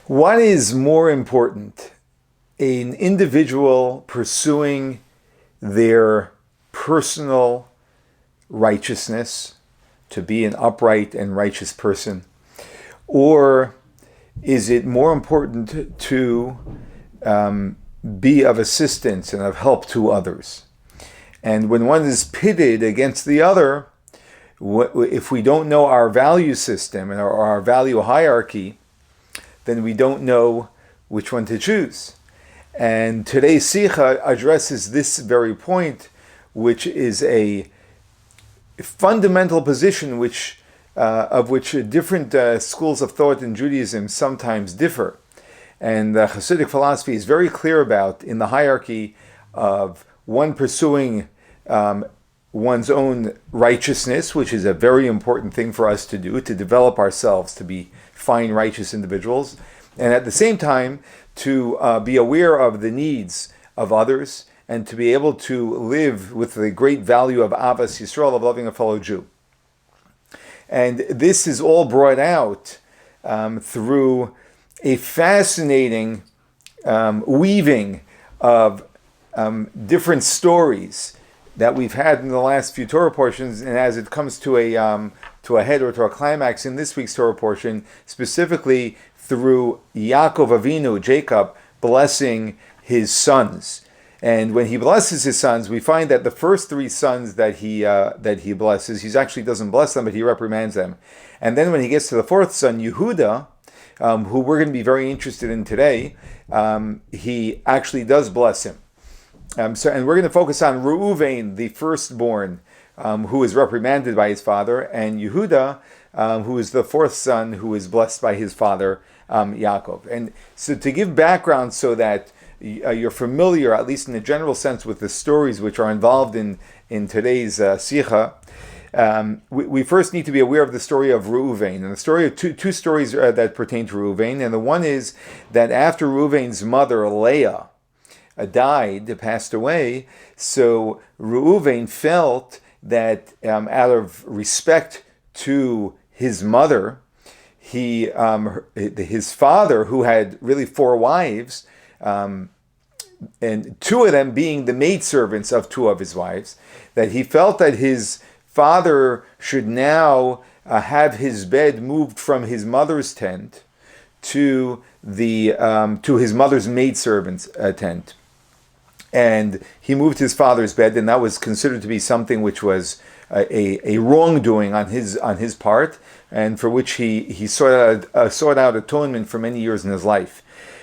What is more important? An individual pursuing their personal righteousness, to be an upright and righteous person, or is it more important to be of assistance and of help to others? And when one is pitted against the other, if we don't know our value system and our value hierarchy, then we don't know which one to choose. And today's Sicha addresses this very point, which is a fundamental position of which different schools of thought in Judaism sometimes differ. And the Hasidic philosophy is very clear about in the hierarchy of one pursuing one's own righteousness, which is a very important thing for us to do, to develop ourselves to be fine, righteous individuals, and at the same time to be aware of the needs of others and to be able to live with the great value of Avas Yisrael, of loving a fellow Jew. And this is all brought out through a fascinating weaving of different stories that we've had in the last few Torah portions, and as it comes to a head or to a climax in this week's Torah portion, specifically through Yaakov Avinu, Jacob, blessing his sons. And when he blesses his sons, we find that the first three sons that he blesses, he actually doesn't bless them, but he reprimands them. And then when he gets to the fourth son, Yahudah, who we're going to be very interested in today, he actually does bless him. And we're going to focus on Reuven, the firstborn, who is reprimanded by his father, and Yahudah, who is the fourth son, who is blessed by his father, Yaakov. And so to give background so that you're familiar, at least in a general sense, with the stories which are involved in today's Sicha, we first need to be aware of the story of Reuven. And the story of two stories that pertain to Reuven. And the one is that after Reuven's mother, Leah, passed away, so Reuven felt that out of respect to his mother, his father, who had really four wives, and two of them being the maidservants of two of his wives, that he felt that his father should now have his bed moved from his mother's tent to his mother's maidservant's tent. And he moved his father's bed, and that was considered to be something which was a wrongdoing on his part, and for which he sought out atonement for many years in his life.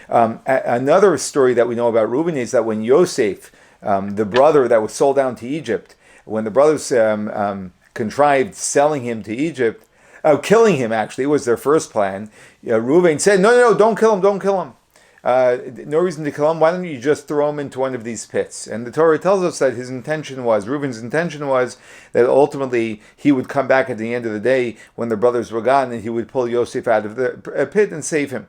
Another story that we know about Reuben is that when Yosef, the brother that was sold down to Egypt, when the brothers contrived selling him to Egypt, killing him actually was their first plan, Reuben said, no, don't kill him. No reason to kill him. Why don't you just throw him into one of these pits? And the Torah tells us that Reuben's intention was that ultimately he would come back at the end of the day when the brothers were gone, and he would pull Yosef out of the pit and save him.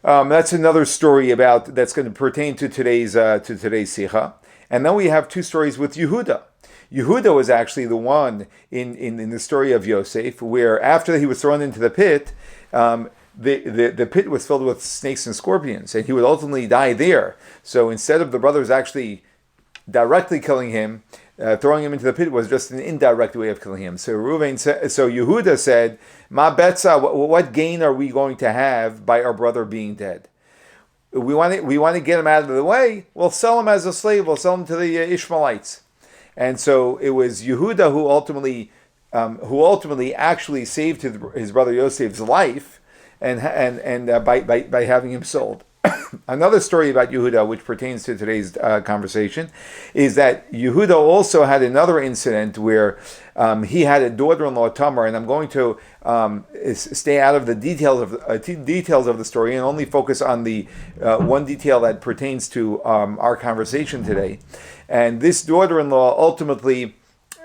That's another story that's going to pertain to today's Sicha. And then we have two stories with Yahudah. Yahudah was actually the one in the story of Yosef, where after he was thrown into the pit, the pit was filled with snakes and scorpions, and he would ultimately die there. So instead of the brothers actually directly killing him, throwing him into the pit was just an indirect way of killing him. So Yahudah said, "Ma betza, what gain are we going to have by our brother being dead? We want to get him out of the way. We'll sell him as a slave. We'll sell him to the Ishmaelites." And so it was Yahudah who ultimately actually saved his brother Yosef's life, and by having him sold. Another story about Yahudah, which pertains to today's conversation, is that Yahudah also had another incident where he had a daughter-in-law, Tamar, and I'm going to stay out of the details of the story and only focus on the one detail that pertains to our conversation today. And this daughter-in-law ultimately,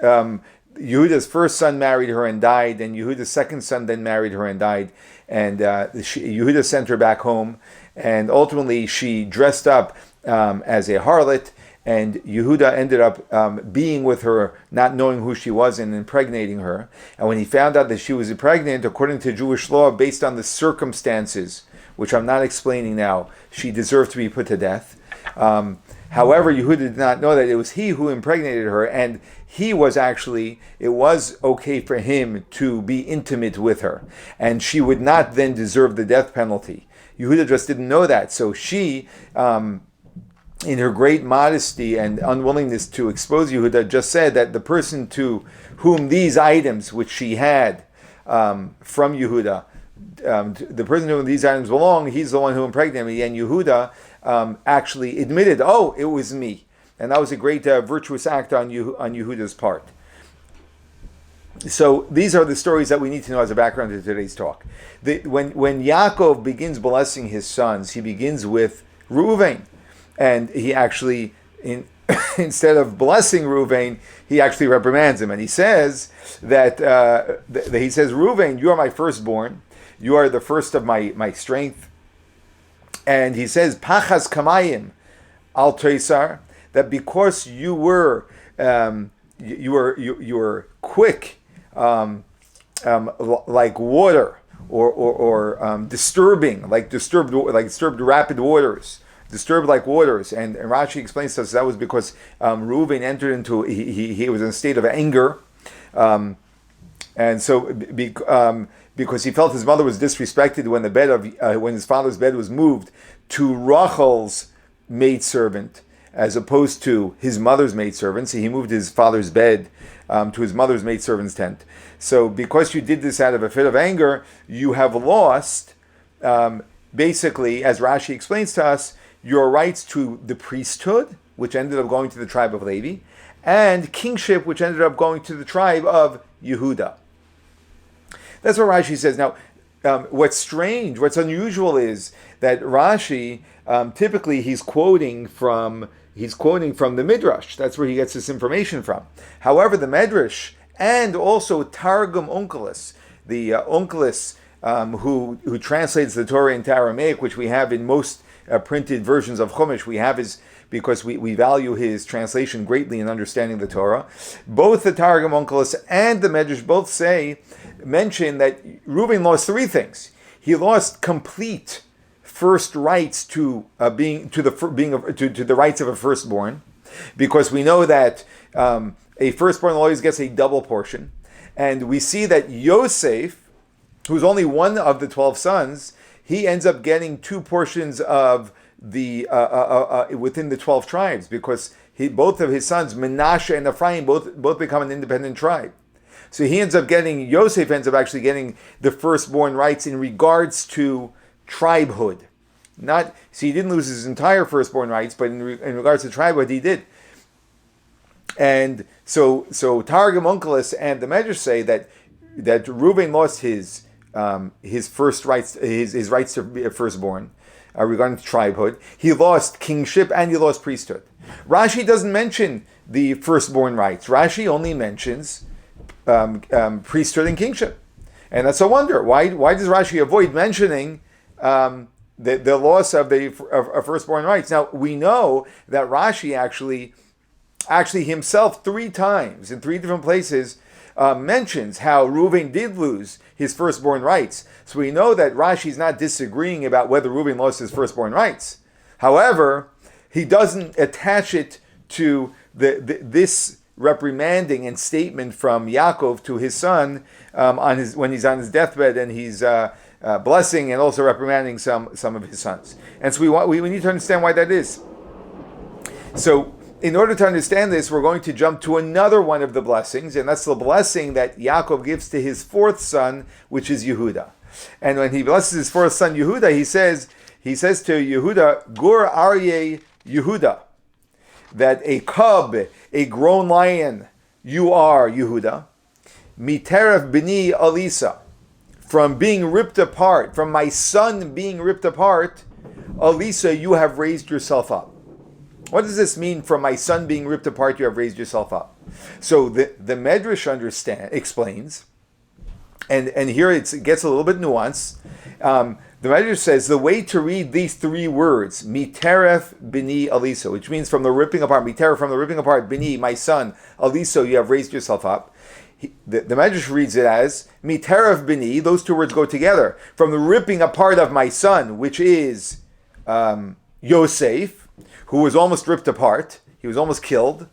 Yehudah's first son married her and died, and Yehudah's second son then married her and died, and Yahudah sent her back home, and ultimately she dressed up as a harlot, and Yahudah ended up being with her, not knowing who she was, and impregnating her. And when he found out that she was pregnant, according to Jewish law, based on the circumstances which I'm not explaining now, she deserved to be put to death. However, Yahudah did not know that it was he who impregnated her, and it was okay for him to be intimate with her, and she would not then deserve the death penalty. Yahudah just didn't know that, so she, in her great modesty and unwillingness to expose Yahudah, just said that the person to whom these items, which she had from Yahudah, the person to whom these items belong, he's the one who impregnated me, and Yahudah actually admitted, oh, it was me. And that was a great virtuous act on Yehudah's part. So these are the stories that we need to know as a background to today's talk. When Yaakov begins blessing his sons, he begins with Reuven. And he actually, instead of blessing Reuven, he actually reprimands him. And he says that, Reuven, you are my firstborn. You are the first of my strength. And he says, Pachas kamayim al toisar, that because you were quick, like water, or disturbing, like disturbed rapid waters, disturbed like waters. And Rashi explains to us that was because Reuven entered into, he was in a state of anger, and so because he felt his mother was disrespected when his father's bed was moved to Rachel's maidservant as opposed to his mother's maidservant. So he moved his father's bed to his mother's maidservant's tent. So because you did this out of a fit of anger, you have lost, basically, as Rashi explains to us, your rights to the priesthood, which ended up going to the tribe of Levi, and kingship, which ended up going to the tribe of Yahudah. That's what Rashi says. Now, what's strange, what's unusual is that Rashi, typically he's quoting from the Midrash. That's where he gets this information from. However, the Midrash and also Targum Onkelos, the Onkelos who translates the Torah into Aramaic, which we have in most printed versions of Chumash, we have his, because we value his translation greatly in understanding the Torah. Both the Targum Onkelos and the Midrash both mention that Reuben lost three things. He lost complete first rights to the rights of a firstborn, because we know that a firstborn always gets a double portion, and we see that Yosef, who's only one of the 12 sons, he ends up getting two portions of the within the 12 tribes, because both of his sons, Menashe and Ephraim, both become an independent tribe. So Yosef ends up actually getting the firstborn rights in regards to tribehood. So he didn't lose his entire firstborn rights, but in regards to tribehood, he did. And so Targum Onkelos and the Medrash say that Reuben lost his first rights, his rights to be a firstborn, regarding to tribehood. He lost kingship and he lost priesthood. Rashi doesn't mention the firstborn rights. Rashi only mentions priesthood and kingship, and that's a wonder. Why does Rashi avoid mentioning the loss of firstborn rights? Now we know that Rashi actually himself 3 times in 3 different places mentions how Reuven did lose his firstborn rights. So we know that Rashi is not disagreeing about whether Reuven lost his firstborn rights. However, he doesn't attach it to this reprimanding and statement from Yaakov to his son when he's on his deathbed, and he's blessing and also reprimanding some of his sons. And so we need to understand why that is. So in order to understand this, we're going to jump to another one of the blessings, and that's the blessing that Yaakov gives to his 4th son, which is Yahudah. And when he blesses his 4th son Yahudah, he says to Yahudah, Gur Aryeh Yahudah, that a cub, a grown lion, you are, Yahudah. Miteref b'ni Alisa, from being ripped apart, from my son being ripped apart, Alisa, you have raised yourself up. What does this mean? From my son being ripped apart, you have raised yourself up. So the Medrash explains, and here it gets a little bit nuanced. The Medrash says the way to read these 3 words, miteref bini aliso, which means from the ripping apart, miteref, from the ripping apart, bini, my son, aliso, you have raised yourself up, The Medrash reads it as miterev bini. Those two words go together. From the ripping apart of my son, which is Yosef, who was almost ripped apart. He was almost killed.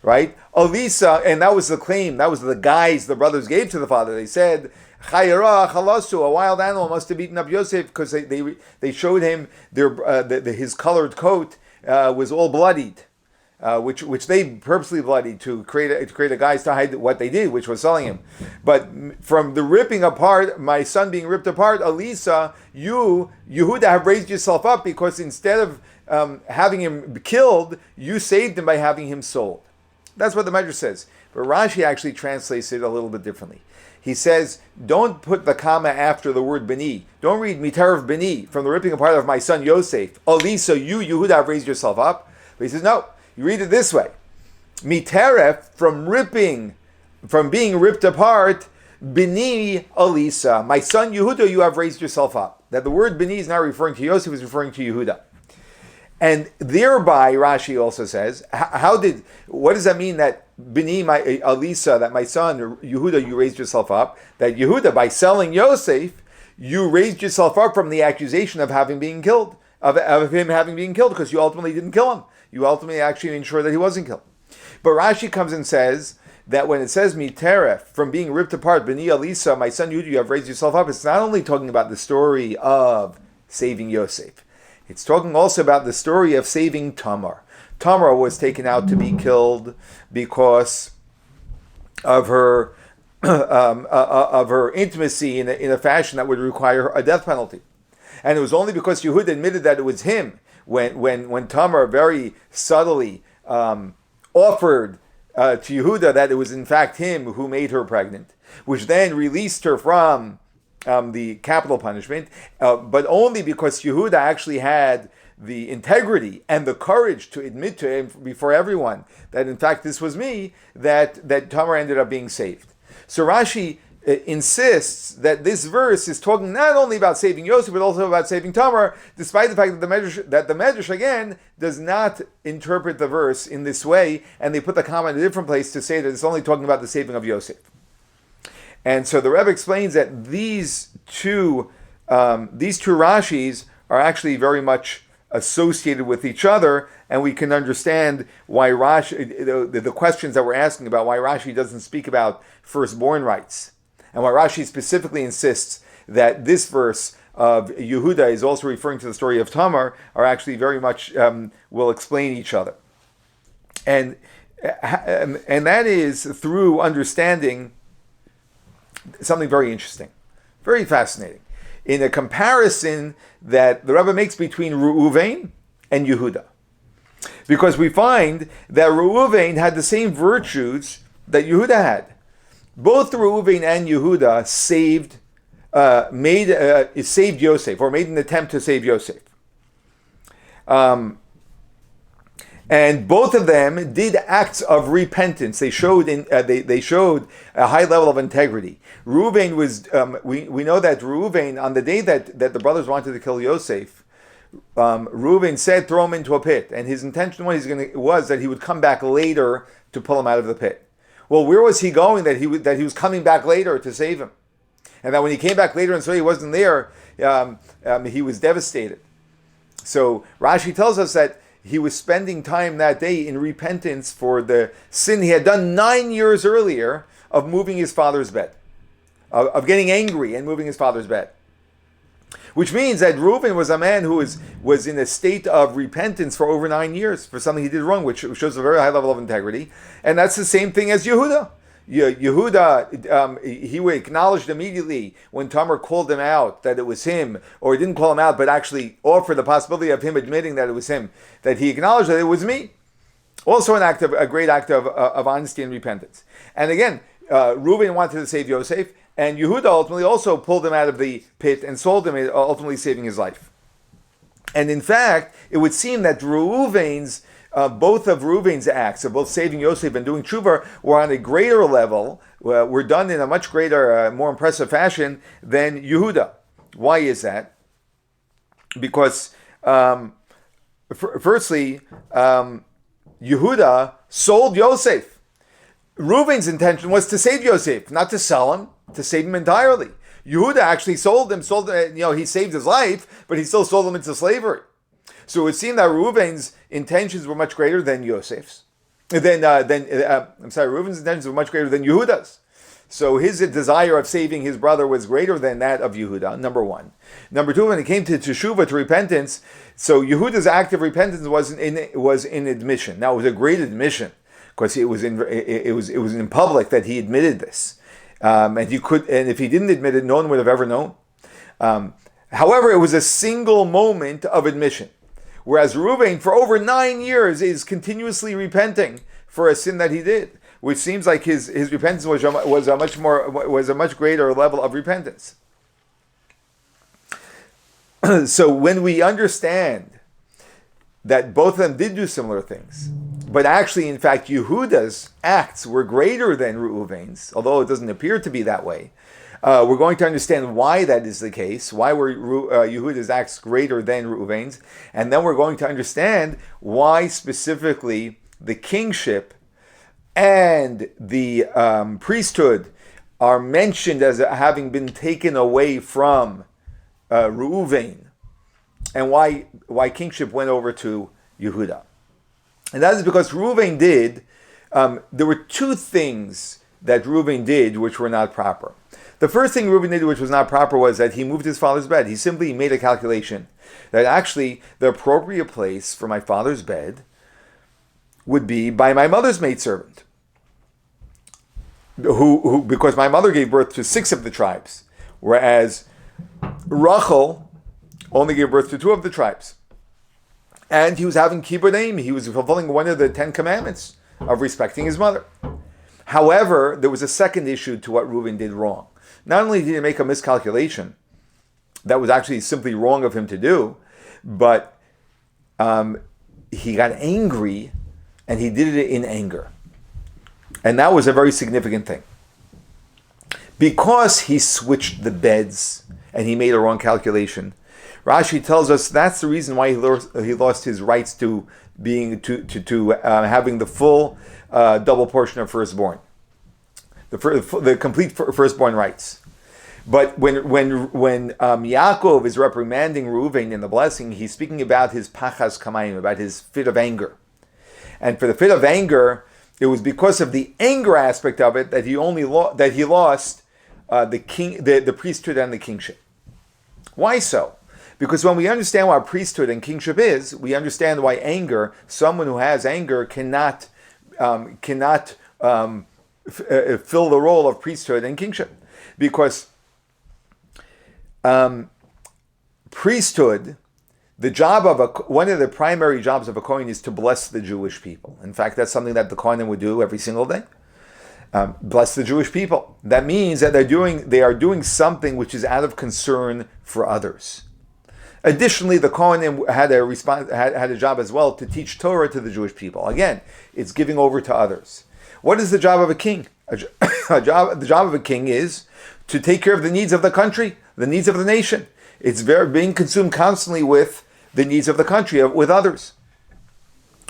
Right? Alisa, and that was the claim. That was the guise the brothers gave to the father. They said, Chayera chalasu, a wild animal must have eaten up Yosef, because they showed him his colored coat was all bloodied. Which they purposely bloodied to create a guise to hide what they did, which was selling him. But from the ripping apart, my son being ripped apart, Alisa, you, Yahudah, have raised yourself up, because instead of having him killed, you saved him by having him sold. That's what the Medrash says. But Rashi actually translates it a little bit differently. He says, don't put the comma after the word beni. Don't read miterev beni, from the ripping apart of my son Yosef. Alisa, you, Yahudah, have raised yourself up. But he says, no. You read it this way: miteref, from being ripped apart, bini Alisa, my son Yahudah, you have raised yourself up. That the word bini is not referring to Yosef, it's referring to Yahudah. And thereby, Rashi also says, what does that mean that bini, my Alisa, that my son Yahudah, you raised yourself up? That Yahudah, by selling Yosef, you raised yourself up from the accusation of having been killed, of him having been killed, because you ultimately didn't kill him. You ultimately actually ensured that he wasn't killed. But Rashi comes and says that when it says miteref, from being ripped apart, b'ni Alisa, my son Yahudah, you have raised yourself up, it's not only talking about the story of saving Yosef. It's talking also about the story of saving Tamar. Tamar was taken out to be killed because of her intimacy in a fashion that would require a death penalty. And it was only because Yahudah admitted that it was him, when Tamar very subtly offered to Yahudah that it was in fact him who made her pregnant, which then released her from the capital punishment, but only because Yahudah actually had the integrity and the courage to admit to him before everyone that in fact this was me, that Tamar ended up being saved. So Rashi insists that this verse is talking not only about saving Yosef, but also about saving Tamar, despite the fact that the Medrash again does not interpret the verse in this way, and they put the comma in a different place to say that it's only talking about the saving of Yosef. And so the Rebbe explains that these two Rashis are actually very much associated with each other, and we can understand why Rashi, the questions that we're asking about why Rashi doesn't speak about firstborn rights, and why Rashi specifically insists that this verse of Yahudah is also referring to the story of Tamar, are actually very much will explain each other, and that is through understanding something very interesting, very fascinating, in a comparison that the Rebbe makes between Reuven and Yahudah. Because we find that Reuven had the same virtues that Yahudah had. Both Reuven and Yahudah saved Yosef, or made an attempt to save Yosef. And both of them did acts of repentance. They showed they showed a high level of integrity. Reuven was we know that Reuven, on the day that the brothers wanted to kill Yosef, Reuven said, "Throw him into a pit," and his intention was that he would come back later to pull him out of the pit. Well, where was he going that he was coming back later to save him? And that when he came back later and saw he wasn't there, he was devastated. So Rashi tells us that he was spending time that day in repentance for the sin he had done 9 years earlier of moving his father's bed, of getting angry and moving his father's bed. Which means that Reuven was a man who was in a state of repentance for over 9 years for something he did wrong, which shows a very high level of integrity. And that's the same thing as Yahudah. Yehudah, he acknowledged immediately when Tamar called him out that it was him, or he didn't call him out, but actually offered the possibility of him admitting that it was him, that he acknowledged that it was me. Also a great act of honesty and repentance. And again, Reuven wanted to save Yosef, and Yahudah ultimately also pulled him out of the pit and sold him, ultimately saving his life. And in fact, it would seem that both of Reuven's acts of both saving Yosef and doing tshuva were on a greater level, were done in a much greater, more impressive fashion than Yahudah. Why is that? Because, firstly, Yahudah sold Yosef. Reuven's intention was to save Yosef, not to sell him, to save him entirely. Yahudah actually sold him, he saved his life, but he still sold him into slavery. So it would seem that Reuven's intentions were much greater than Yosef's. Reuven's intentions were much greater than Yehudah's. So his desire of saving his brother was greater than that of Yahudah, number one. Number two, when it came to teshuvah, to repentance, so Yehudah's act of repentance was in admission. Now it was a great admission because it was in public that he admitted this, and if he didn't admit it, no one would have ever known. However, it was a single moment of admission, whereas Reuven, for over 9 years, is continuously repenting for a sin that he did, which seems like his repentance was a much greater level of repentance. So when we understand that both of them did do similar things, but actually, in fact, Yehudah's acts were greater than Reuven's, although it doesn't appear to be that way, we're going to understand why that is the case, why were Yehudah's acts greater than Reuven's, and then we're going to understand why specifically the kingship and the priesthood are mentioned as having been taken away from Reuven, and why kingship went over to Yahudah. And that is because Reuven did, there were two things that Reuven did which were not proper. The first thing Reuven did which was not proper was that he moved his father's bed. He simply made a calculation that actually the appropriate place for my father's bed would be by my mother's maidservant, who because my mother gave birth to 6 of the tribes, whereas Rachel only gave birth to 2 of the tribes. And he was having kibbud name. He was fulfilling one of the 10 commandments of respecting his mother. However, there was a second issue to what Reuven did wrong. Not only did he make a miscalculation that was actually simply wrong of him to do, but he got angry, and he did it in anger. And that was a very significant thing. Because he switched the beds and he made a wrong calculation, Rashi tells us that's the reason why he lost his rights to having the full double portion of firstborn, the complete firstborn rights. But when Yaakov is reprimanding Reuven in the blessing, he's speaking about his pachas kamayim, about his fit of anger. And for the fit of anger, it was because of the anger aspect of it that he lost the priesthood and the kingship. Why so? Because when we understand what priesthood and kingship is, we understand why someone who has anger cannot fill the role of priesthood and kingship. Because priesthood, one of the primary jobs of a Kohen is to bless the Jewish people. In fact, that's something that the Kohen would do every single day. Bless the Jewish people. That means that they are doing something which is out of concern for others. Additionally, the Kohen had a job as well to teach Torah to the Jewish people. Again, it's giving over to others. What is the job of a king? The job of a king is to take care of the needs of the country, the needs of the nation. It's being consumed constantly with the needs of the country, with others.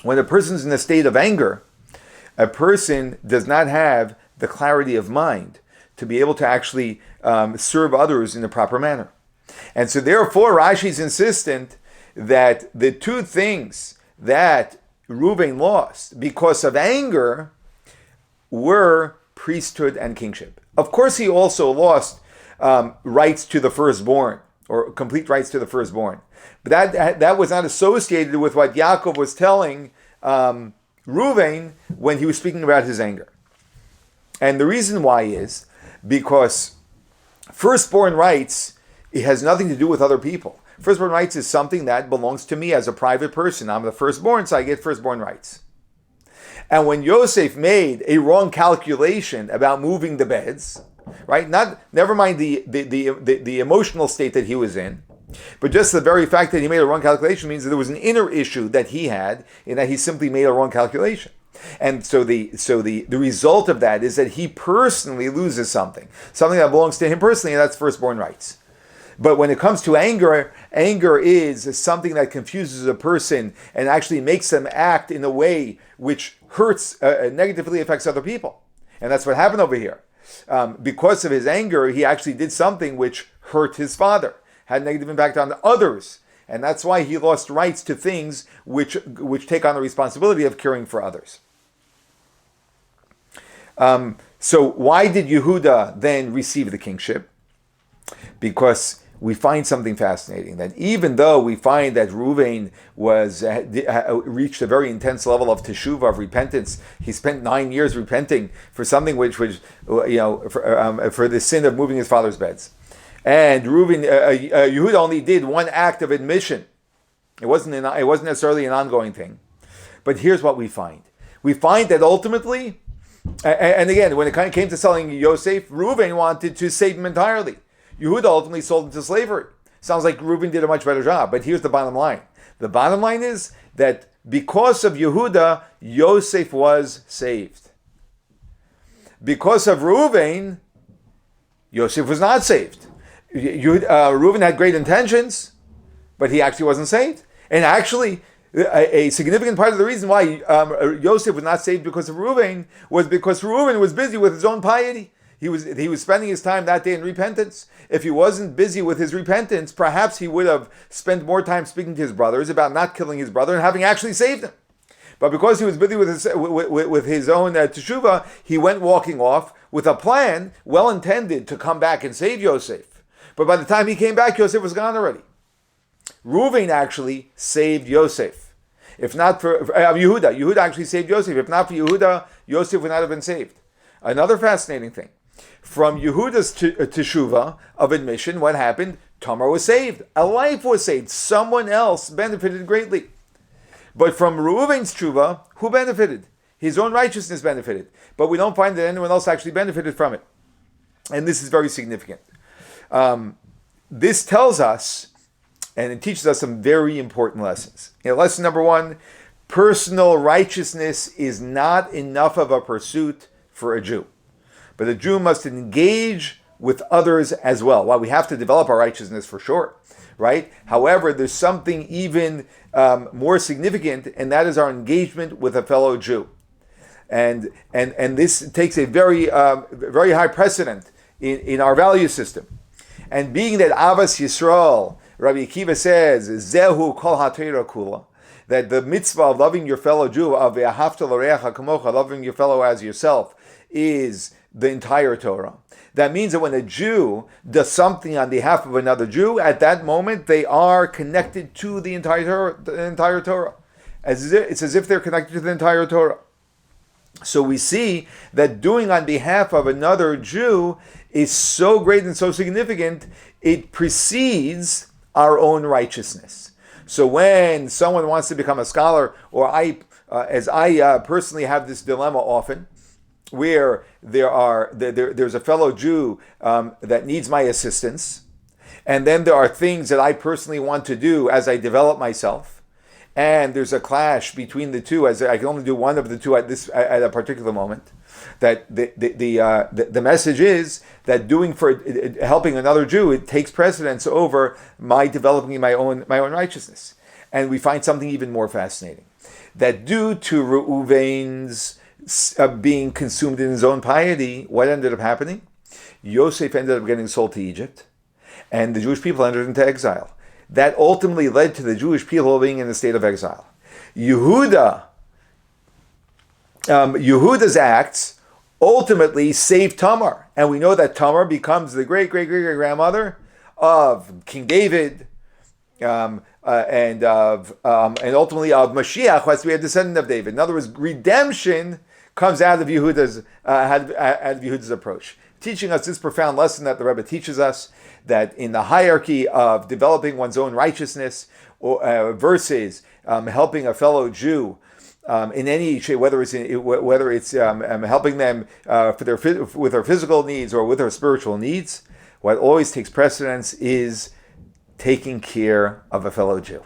When a person's in a state of anger, a person does not have the clarity of mind to be able to actually serve others in the proper manner. And so therefore, Rashi is insistent that the two things that Reuven lost because of anger were priesthood and kingship. Of course, he also lost rights to the firstborn, or complete rights to the firstborn. But that was not associated with what Yaakov was telling Reuven when he was speaking about his anger. And the reason why is because firstborn rights, it has nothing to do with other people. Firstborn rights is something that belongs to me as a private person. I'm the firstborn, so I get firstborn rights. And when Yosef made a wrong calculation about moving the beds, right? Never mind the emotional state that he was in, but just the very fact that he made a wrong calculation means that there was an inner issue that he had in that he simply made a wrong calculation. And so the result of that is that he personally loses something that belongs to him personally, and that's firstborn rights. But when it comes to anger is something that confuses a person and actually makes them act in a way which hurts, negatively affects other people. And that's what happened over here. Because of his anger, he actually did something which hurt his father, had a negative impact on others. And that's why he lost rights to things which take on the responsibility of caring for others. So why did Yahudah then receive the kingship? Because we find something fascinating, that even though we find that Reuven reached a very intense level of teshuvah, of repentance, he spent 9 years repenting for something which for the sin of moving his father's beds. And Yahudah only did one act of admission. It wasn't necessarily an ongoing thing. But here's what we find. We find that ultimately, and again, when it came to selling Yosef, Reuven wanted to save him entirely. Yahudah ultimately sold him to slavery. Sounds like Reuben did a much better job, but here's the bottom line. The bottom line is that because of Yahudah, Yosef was saved. Because of Reuven, Yosef was not saved. Reuven had great intentions, but he actually wasn't saved. And actually, a significant part of the reason why Yosef was not saved because of Reuven was because Reuven was busy with his own piety. He was spending his time that day in repentance. If he wasn't busy with his repentance, perhaps he would have spent more time speaking to his brothers about not killing his brother and having actually saved him. But because he was busy with his own teshuvah, he went walking off with a plan, well intended, to come back and save Yosef. But by the time he came back, Yosef was gone already. Reuven actually saved Yosef. If not for Yahudah actually saved Yosef. If not for Yahudah, Yosef would not have been saved. Another fascinating thing. From Yehudah's teshuvah of admission, what happened? Tamar was saved. A life was saved. Someone else benefited greatly. But from Reuven's teshuvah, who benefited? His own righteousness benefited. But we don't find that anyone else actually benefited from it. And this is very significant. This tells us, and it teaches us some very important lessons. Lesson number 1, personal righteousness is not enough of a pursuit for a Jew. But a Jew must engage with others as well. While we have to develop our righteousness for sure, right? However, there's something even more significant, and that is our engagement with a fellow Jew. And this takes a very very high precedent in our value system. And being that Avas Yisrael, Rabbi Akiva says, Zehu kol haTorah kula, that the mitzvah of loving your fellow Jew, of Ve'ahavta l'reacha kamocha, loving your fellow as yourself, is the entire Torah. That means that when a Jew does something on behalf of another Jew, at that moment they are connected to the entire Torah. It's as if they're connected to the entire Torah. So we see that doing on behalf of another Jew is so great and so significant, it precedes our own righteousness. So when someone wants to become a scholar, or I personally have this dilemma often, where there's a fellow Jew that needs my assistance, and then there are things that I personally want to do as I develop myself, and there's a clash between the two, as I can only do one of the two at a particular moment. That the message is that helping another Jew, it takes precedence over my developing my own righteousness. And we find something even more fascinating, that due to Reuven's being consumed in his own piety, what ended up happening? Yosef ended up getting sold to Egypt, and the Jewish people entered into exile. That ultimately led to the Jewish people being in a state of exile. Yehudah's acts ultimately saved Tamar, and we know that Tamar becomes the great grandmother of King David, and ultimately of Mashiach, who has to be a descendant of David. In other words, redemption comes out of Yehudah's approach, teaching us this profound lesson that the Rebbe teaches us, that in the hierarchy of developing one's own righteousness versus helping a fellow Jew in any shape, whether it's helping them with their physical needs or with their spiritual needs, what always takes precedence is taking care of a fellow Jew.